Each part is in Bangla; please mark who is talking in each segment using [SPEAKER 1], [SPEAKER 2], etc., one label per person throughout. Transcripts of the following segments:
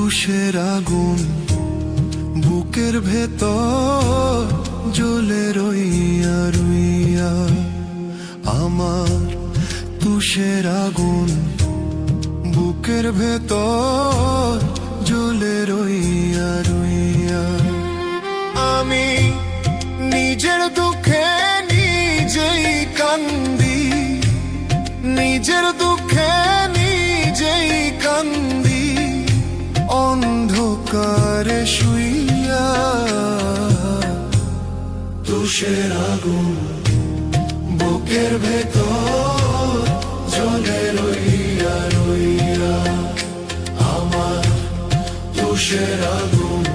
[SPEAKER 1] তুষের আগুন বুকের ভেতর জ্বলে রইয়া রইয়া, আমার তুষের আগুন বুকের ভেতর জ্বলে রইয়া রইয়া। আমি নিজের দুঃখে নিজেই কান্দি, নিজের দুঃখে নিজেই কান্দি, অন্ধকারে শুইয়া। তুষের আগুন বুকের ভেতর জ্বলে রইয়া রইয়া, আমার তুষের আগুন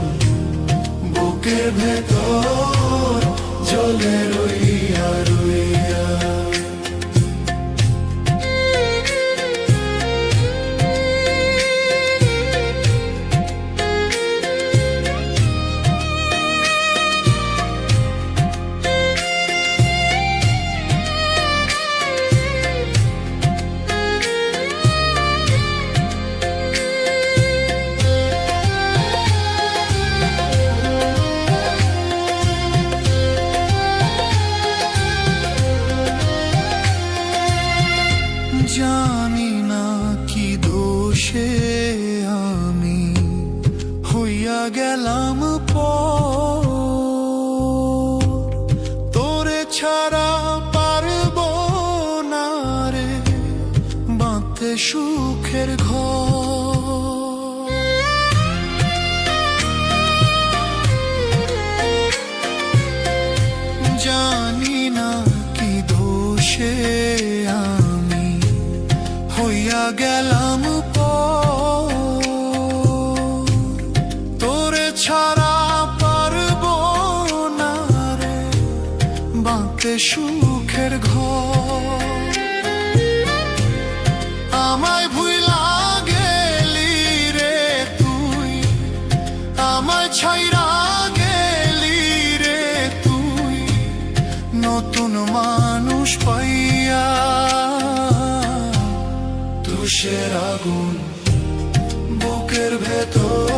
[SPEAKER 1] বুকের ভেতর জ্বলে রইয়া রইয়া। জানি না কি দোষে আমি হইয়া গেলাম পর, তোরে ছাড়া পারব না রে বাঁধতে সুখের ঘর। জানি না কি দোষে আমি হইয়া গেলাম পর, তোরে ছাড়া পারব না রে বাঁধতে সুখের ঘর। আমায় ভুইলা গেলি রে তুই, আমায় ছাইরা গেলি রে তুই, নতুন মানুষ পাইয়া। তুষের আগুন বুকের ভেতর